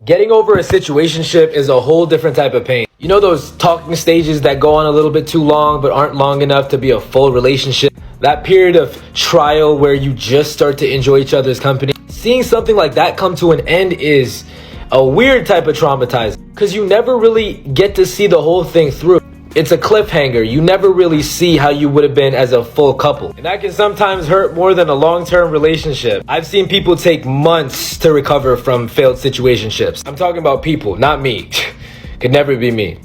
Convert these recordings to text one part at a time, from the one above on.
Getting over a situationship is a whole different type of pain. You know those talking stages that go on a little bit too long but aren't long enough to be a full relationship? That period of trial where you just start to enjoy each other's company. Seeing something like that come to an end is a weird type of traumatizing because you never really get to see the whole thing through. It's a cliffhanger. You never really see how you would have been as a full couple. And that can sometimes hurt more than a long-term relationship. I've seen people take months to recover from failed situationships. I'm talking about people, not me. Could never be me.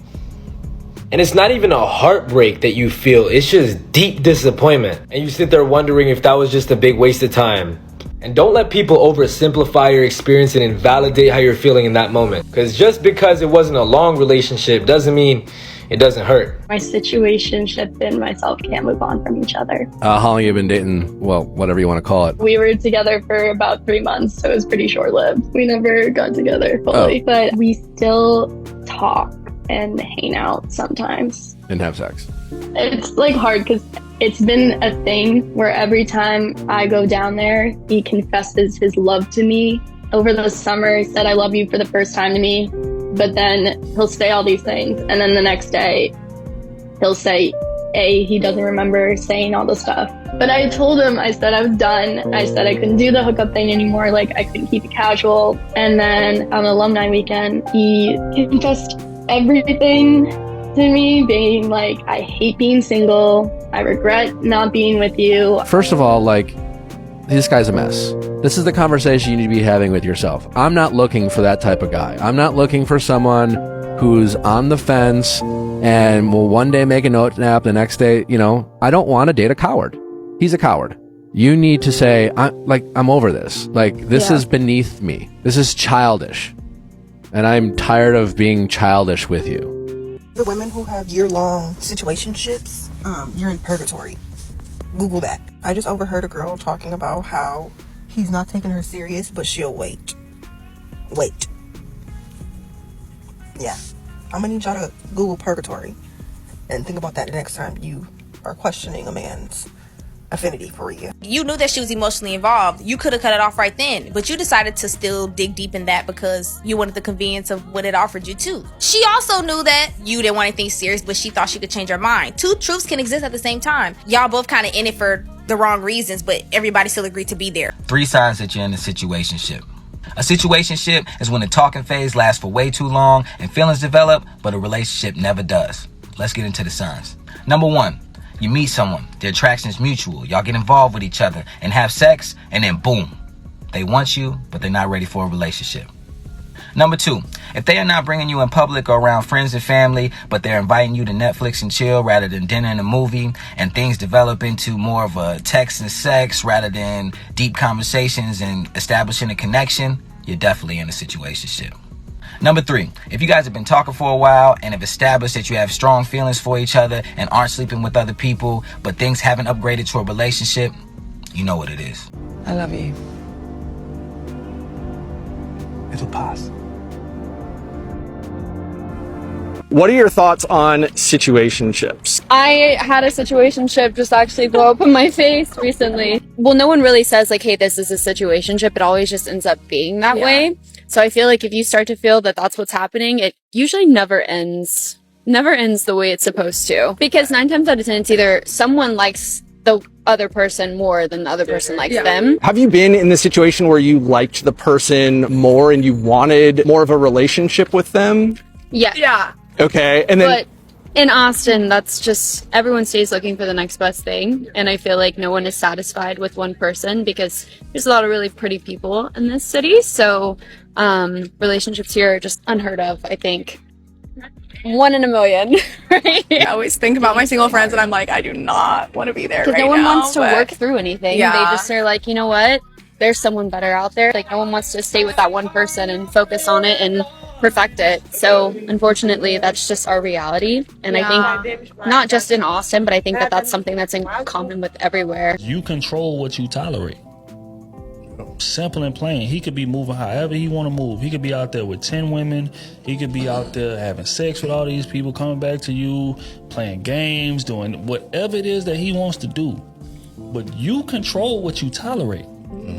And it's not even a heartbreak that you feel. It's just deep disappointment. And you sit there wondering if that was just a big waste of time. And don't let people oversimplify your experience and invalidate how you're feeling in that moment. Because just because it wasn't a long relationship doesn't mean it doesn't hurt. My situationship and myself can't move on from each other. How long have you been dating? Well, whatever you want to call it. We were together for about 3 months, so it was pretty short-lived. We never got together fully, but we still talk and hang out sometimes. And have sex. It's like hard because it's been a thing where every time I go down there, he confesses his love to me. Over the summer, he said, "I love you" for the first time to me. But then he'll say all these things. And then the next day, he'll say, he doesn't remember saying all the stuff. But I told him, I said I was done. I said I couldn't do the hookup thing anymore. Like, I couldn't keep it casual. And then on alumni weekend, he confessed everything to me, being like, "I hate being single. I regret not being with you." First of all, like, this guy's a mess. This is the conversation you need to be having with yourself. I'm not looking for that type of guy. I'm not looking for someone who's on the fence and will one day make a note nap, the next day, I don't want to date a coward. He's a coward. You need to say, I'm over this. Like, this is beneath me. This is childish. And I'm tired of being childish with you. The women who have year-long situationships, you're in purgatory. Google that. I just overheard a girl talking about how he's not taking her serious, but she'll wait. Yeah. I'm gonna need y'all to Google purgatory and think about that the next time you are questioning a man's affinity for you. You knew that she was emotionally involved. You could have cut it off right then, but you decided to still dig deep in that because you wanted the convenience of what it offered you too. She also knew that you didn't want anything serious, but she thought she could change her mind. Two truths can exist at the same time. Y'all both kind of in it for the wrong reasons, but everybody still agreed to be there. 3 signs that you're in a situationship. A situationship is when the talking phase lasts for way too long and feelings develop, but a relationship never does. Let's get into the signs. Number 1. You meet someone, the attraction is mutual, y'all get involved with each other and have sex, and then boom, they want you, but they're not ready for a relationship. Number 2, if they are not bringing you in public or around friends and family, but they're inviting you to Netflix and chill rather than dinner and a movie, and things develop into more of a text and sex rather than deep conversations and establishing a connection, you're definitely in a situationship. Number 3, if you guys have been talking for a while and have established that you have strong feelings for each other and aren't sleeping with other people, but things haven't upgraded to a relationship, you know what it is. I love you. It'll pass. What are your thoughts on situationships? I had a situationship just actually blow up in my face recently. Well, no one really says like, hey, this is a situationship. It always just ends up being that way. So I feel like if you start to feel that that's what's happening, it usually never ends the way it's supposed to. Because 9 times out of 10, it's either someone likes the other person more than the other person likes them. Have you been in the situation where you liked the person more and you wanted more of a relationship with them? Yeah. Okay, and then... But in Austin, that's just, everyone stays looking for the next best thing. And I feel like no one is satisfied with one person because there's a lot of really pretty people in this city. So relationships here are just unheard of, I think. 1 in a million, right? I always think about my single friends and I'm like, I do not want to be there right now. Because no one wants to work through anything. Yeah. They just are like, you know what? There's someone better out there. Like, no one wants to stay with that one person and focus on it and perfect it. So unfortunately, that's just our reality. And I think not just in Austin, but I think that that's something that's in common with everywhere. You control what you tolerate. Simple and plain. He could be moving however he want to move. He could be out there with 10 women. He could be out there having sex with all these people, coming back to you, playing games, doing whatever it is that he wants to do. But you control what you tolerate.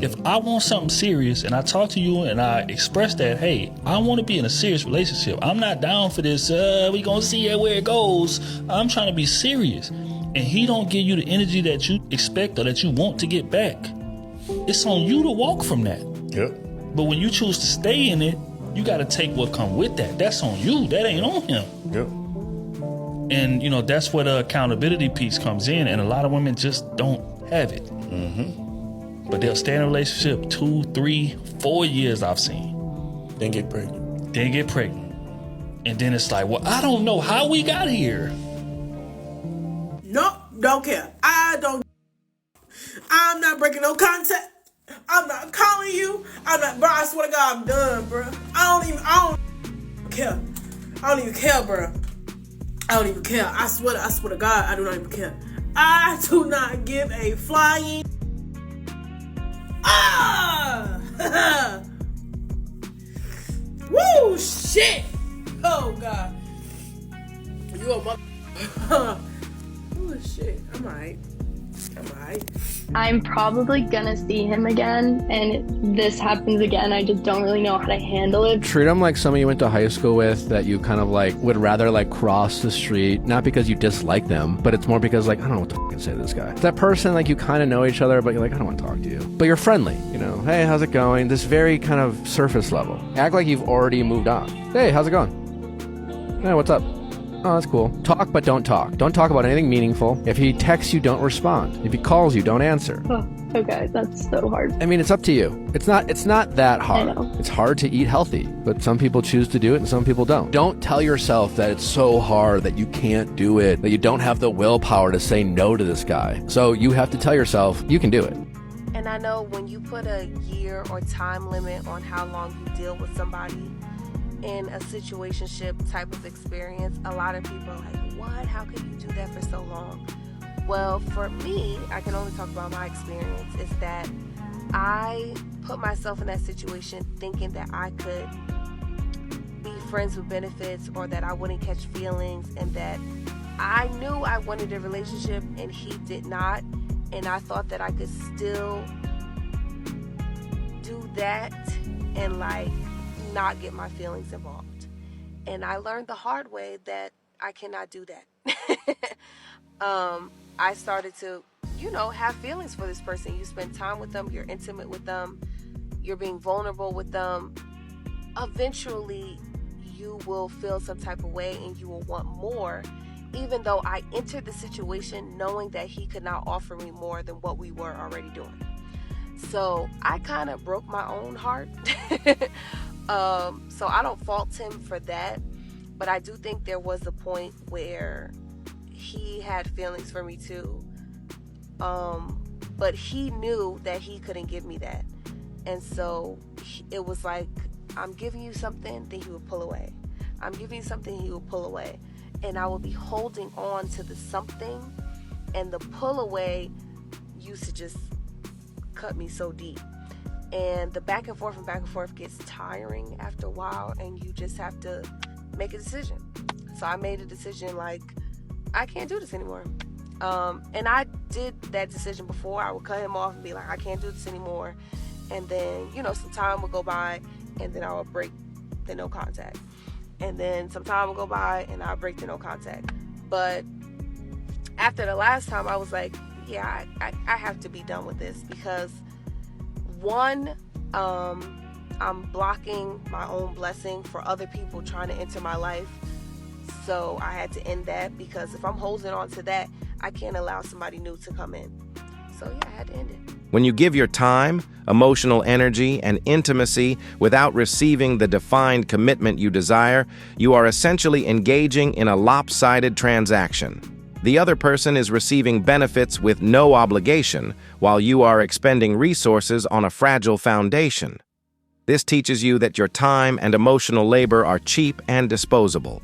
If I want something serious and I talk to you and I express that, hey, I want to be in a serious relationship. I'm not down for this. We gonna see where it goes. I'm trying to be serious. And he don't give you the energy that you expect or that you want to get back. It's on you to walk from that. Yep. But when you choose to stay in it, you got to take what come with that. That's on you. That ain't on him. Yep. And, you know, that's where the accountability piece comes in. And a lot of women just don't have it. But they'll stay in a relationship 2, 3, 4 years, I've seen. Then get pregnant. And then it's like, well, I don't know how we got here. Nope, don't care. I'm not breaking no contact. I'm not calling you. Bro, I swear to God, I'm done, bro. I don't care. I don't even care, bro. I don't even care. I swear to God, I do not even care. I do not give a flying. Woo, shit. Oh, God. You a mother. Oh, shit. I'm alright. I'm probably gonna see him again, and if this happens again, I just don't really know how to handle it. Treat him like someone you went to high school with that you kind of like would rather like cross the street, not because you dislike them, but it's more because like, I don't know what to fucking say to this guy. It's that person, like you kind of know each other, but you're like, I don't want to talk to you. But you're friendly, you know, hey, how's it going? This very kind of surface level. Act like you've already moved on. Hey, how's it going? Hey, what's up? Oh, that's cool. Talk, but don't talk. Don't talk about anything meaningful. If he texts you, don't respond. If he calls you, don't answer. Oh, okay, that's so hard. I mean, it's up to you. It's not that hard. I know. It's hard to eat healthy, but some people choose to do it and some people don't. Don't tell yourself that it's so hard, that you can't do it, that you don't have the willpower to say no to this guy. So you have to tell yourself you can do it. And I know when you put a year or time limit on how long you deal with somebody in a situationship type of experience, a lot of people are like, what? How could you do that for so long? Well, for me, I can only talk about my experience, is that I put myself in that situation thinking that I could be friends with benefits or that I wouldn't catch feelings, and that I knew I wanted a relationship and he did not, and I thought that I could still do that and like not get my feelings involved. And I learned the hard way that I cannot do that. I started to, have feelings for this person. You spend time with them, you're intimate with them, you're being vulnerable with them. Eventually, you will feel some type of way and you will want more, even though I entered the situation knowing that he could not offer me more than what we were already doing. So I kind of broke my own heart. So I don't fault him for that, but I do think there was a point where he had feelings for me too. But he knew that he couldn't give me that. And so it was like, I'm giving you something, then he would pull away. I'm giving you something, he would pull away. And I would be holding on to the something, and the pull away used to just cut me so deep. And the back and forth gets tiring after a while, and you just have to make a decision. So I made a decision like, I can't do this anymore. And I did that decision before. I would cut him off and be like, I can't do this anymore. And then, some time would go by, and then I would break the no contact. And then some time would go by, and I would break the no contact. But after the last time, I was like, yeah, I have to be done with this, because one, I'm blocking my own blessing for other people trying to enter my life. So I had to end that, because if I'm holding on to that, I can't allow somebody new to come in. So yeah, I had to end it. When you give your time, emotional energy, and intimacy without receiving the defined commitment you desire, you are essentially engaging in a lopsided transaction. The other person is receiving benefits with no obligation, while you are expending resources on a fragile foundation. This teaches you that your time and emotional labor are cheap and disposable.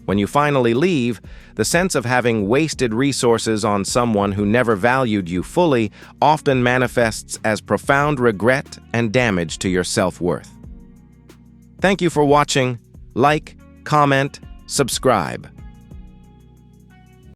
When you finally leave, the sense of having wasted resources on someone who never valued you fully often manifests as profound regret and damage to your self-worth. Thank you for watching. Like, comment, subscribe.